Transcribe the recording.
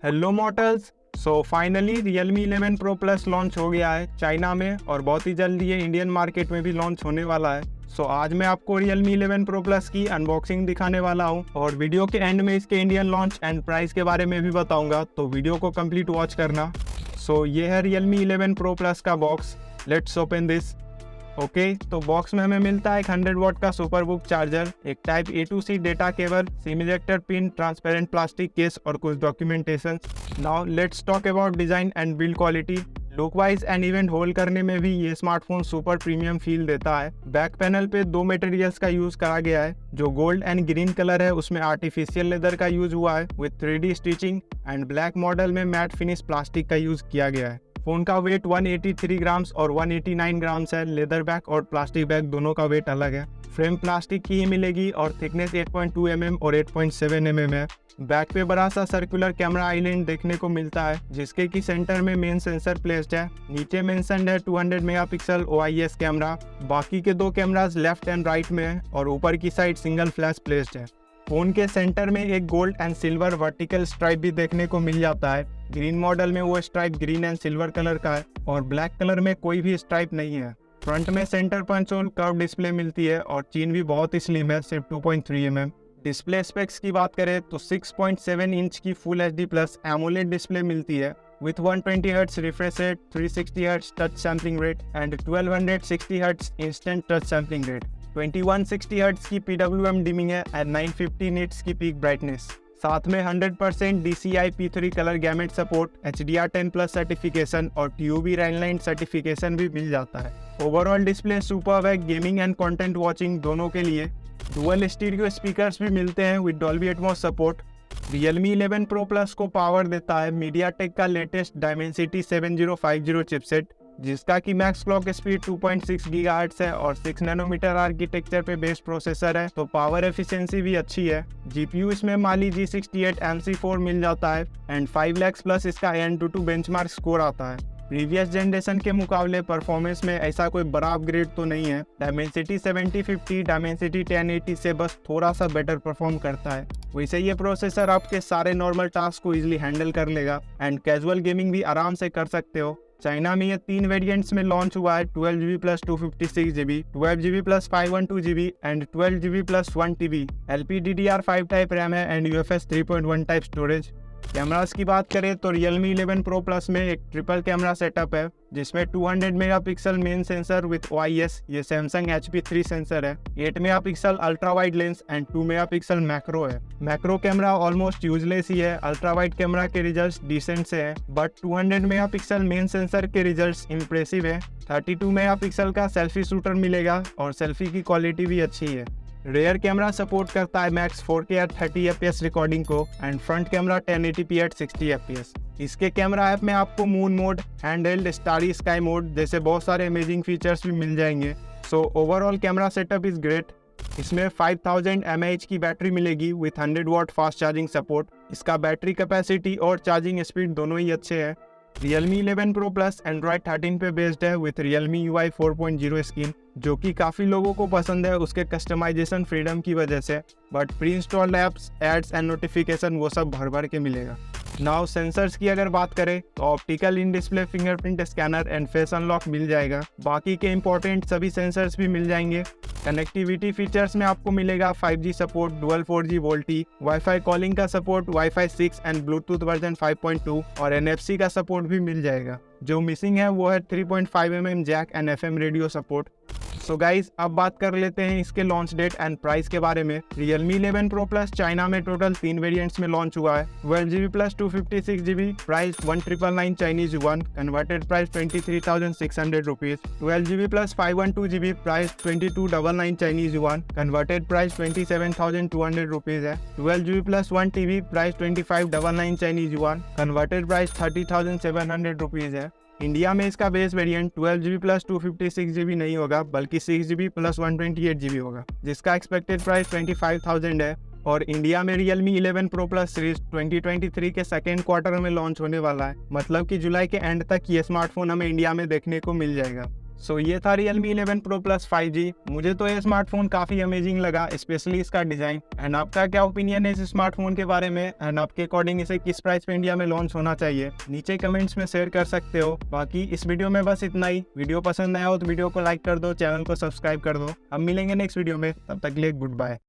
Hello models. So finally Realme 11 Pro Plus launch हो गया है चाइना में और बहुत ही जल्दी ये इंडियन मार्केट में भी लॉन्च होने वाला है। सो आज मैं आपको Realme 11 Pro Plus की अनबॉक्सिंग दिखाने वाला हूँ और वीडियो के एंड में इसके इंडियन लॉन्च एंड प्राइस के बारे में भी बताऊंगा, तो वीडियो को कंप्लीट वॉच करना। सो ये है Realme 11 Pro Plus का box. Let's open this. Okay, तो बॉक्स में हमें मिलता है एक 100 वॉट का सुपर बुक चार्जर, एक type A to C data cable, SIM ejector pin, transparent plastic case और कुछ documentation. Now let's talk about design and build quality. Look wise and event hold करने में भी ये स्मार्टफोन सुपर प्रीमियम फील देता है। Back panel पे दो मटेरियल्स का यूज करा गया है। जो गोल्ड एंड ग्रीन कलर है उसमें आर्टिफिशियल लेदर का यूज हुआ है with 3D stitching and black model में मैट फिनिश प्लास्टिक का यूज किया गया है। फोन का वेट 183 ग्राम्स और 189 ग्राम्स है। लेदर बैग और प्लास्टिक बैग दोनों का वेट अलग है। फ्रेम प्लास्टिक की ही मिलेगी और थिकनेस 8.2 mm और 8.7 mm है। बैक पे बड़ा सा सर्कुलर कैमरा आइलैंड देखने को मिलता है जिसके की सेंटर में मेन सेंसर प्लेस्ड है। नीचे मेंशन्ड है 200 मेगापिक्सल OIS कैमरा। बाकी के दो कैमरास लेफ्ट एंड राइट में है और ऊपर की साइड सिंगल फ्लैश प्लेस्ड है। फोन के सेंटर में एक gold and silver vertical stripe भी देखने को मिल जाता है। ग्रीन मॉडल में वो stripe green and silver colour का है और ब्लैक कलर में कोई भी स्ट्राइप नहीं है। फ्रंट में centre punch hole curve display मिलती है और चीन भी बहुत ही स्लिम है, सिर्फ 2.3 mm। डिस्प्ले स्पेक्स की बात करें तो 6.7 इंच की full HD plus AMOLED display मिलती है with 120 Hz refresh rate, 360 Hz touch sampling rate and 1260 Hz instant touch sampling rate. 2160 Hz की PWM डिमिंग है एंड 950 निट्स की पीक ब्राइटनेस। साथ में 100% DCI P3 colour gamete support, HDR10+ certification और TUV red line certification भी मिल जाता है। Overall display superb है गेमिंग एंड कंटेंट वॉचिंग दोनों के लिए। डुअल स्टीरियो स्पीकर्स भी मिलते हैं with Dolby Atmos support. Realme 11 Pro Plus को पावर देता है MediaTek का लेटेस्ट Dimensity 7050 चिपसेट, जिसका की मैक्स क्लॉक स्पीड 2.6 GHz है और 6 नैनोमीटर आर्किटेक्चर पे बेस्ड प्रोसेसर है, तो पावर एफिशिएंसी भी अच्छी है। GPU इसमें Mali G68 MC4 मिल जाता है एंड 5 लाख प्लस इसका AnTuTu बेंचमार्क स्कोर आता है। प्रीवियस जनरेशन के मुकाबले परफॉर्मेंस में ऐसा कोई बड़ा अपग्रेड तो नहीं है। Dimensity 7050 Dimensity 1080 से बस थोड़ा सा बेटर परफॉर्म करता है। वैसे ये प्रोसेसर आपके सारे नॉर्मल टास्क को इजीली हैंडल कर लेगा एंड कैजुअल गेमिंग भी आराम से कर सकते हो। चाइना में ये 3 वेरिएंट्स में लॉन्च हुआ है, 12GB plus 256GB, 12GB plus 512GB and 12GB plus 1TB। LPDDR5 type RAM है and UFS 3.1 type storage. Cameras की बात करें तो Realme 11 Pro Plus में एक ट्रिपल कैमरा सेटअप है जिसमें 200 megapixel main sensor with OIS, ये Samsung HP3 सेंसर है, 8 megapixel ultra wide lens and 2 megapixel macro है। मैक्रो कैमरा ऑलमोस्ट यूजलेस ही है। अल्ट्रा वाइड कैमरा के रिजल्ट्स डिसेंट से है बट 200 मेगापिक्सल मेन सेंसर के रिजल्ट्स इंप्रेसिव है। 32 मेगापिक्सल का सेल्फी शूटर मिलेगा और सेल्फी की क्वालिटी भी अच्छी है। रेयर कैमरा सपोर्ट करता है max 4K at 30 fps recording को and front camera 1080p at 60 fps। इसके कैमरा ऐप में आपको moon mode, handheld, starry sky mode जैसे बहुत सारे अमेजिंग फीचर्स भी मिल जाएंगे। So overall camera setup is great. इसमें 5000 mAh की बैटरी मिलेगी with 100 watt fast charging support. इसका बैटरी कैपेसिटी और चार्जिंग स्पीड दोनों ही अच्छे हैं। Realme 11 Pro Plus Android 13 पे बेस्ड है विथ Realme UI 4.0 स्क्रीन, जो कि काफ़ी लोगों को पसंद है उसके कस्टमाइजेशन फ्रीडम की वजह से, but pre installed apps, ads and notification वो सब भर भर के मिलेगा। नाउ सेंसर्स की अगर बात करें तो optical in display fingerprint scanner and face unlock मिल जाएगा। बाकी के इंपॉर्टेंट सभी सेंसर्स भी मिल जाएंगे। कनेक्टिविटी फीचर्स में आपको मिलेगा 5G support, dual 4G VoLTE, wifi calling का support, wifi 6 and Bluetooth version 5.2 और NFC का सपोर्ट भी मिल जाएगा। जो मिसिंग है वो है 3.5 mm jack and FM radio support. So guys, अब बात कर लेते हैं इसके लॉन्च डेट एंड प्राइस के बारे में। Realme 11 Pro Plus चाइना में टोटल 3 वेरिएंट्स में लॉन्च हुआ है। 12GB plus 256GB price 1999 Chinese yuan, converted price 23,600 rupees. 12GB plus 512GB price 2299 Chinese yuan, converted price 27,200 rupees है। 12GB plus 1TB price 2599 Chinese yuan, converted price 30,700 rupees है। India में इसका base variant 12GB plus 256GB नहीं होगा बल्कि 6GB plus 128GB होगा, जिसका expected price 25,000 है। और इंडिया में Realme 11 Pro Plus सीरीज 2023 के सेकेंड क्वार्टर में लॉन्च होने वाला है, मतलब कि जुलाई के एंड तक ये स्मार्टफोन हमें इंडिया में देखने को मिल जाएगा। सो ये था Realme 11 Pro Plus 5G। मुझे तो ये स्मार्टफोन काफ़ी अमेजिंग लगा, स्पेशली इसका डिज़ाइन। एंड आपका क्या ओपिनियन है इस स्मार्टफोन के बारे में, एंड आपके अकॉर्डिंग इसे किस प्राइस पे इंडिया में लॉन्च होना चाहिए, नीचे कमेंट्स में शेयर कर सकते हो। बाकी इस वीडियो में बस इतना ही। वीडियो पसंद आया हो तो वीडियो को लाइक कर दो, चैनल को सब्सक्राइब कर दो। अब मिलेंगे नेक्स्ट वीडियो में, तब तक के लिए गुड बाय।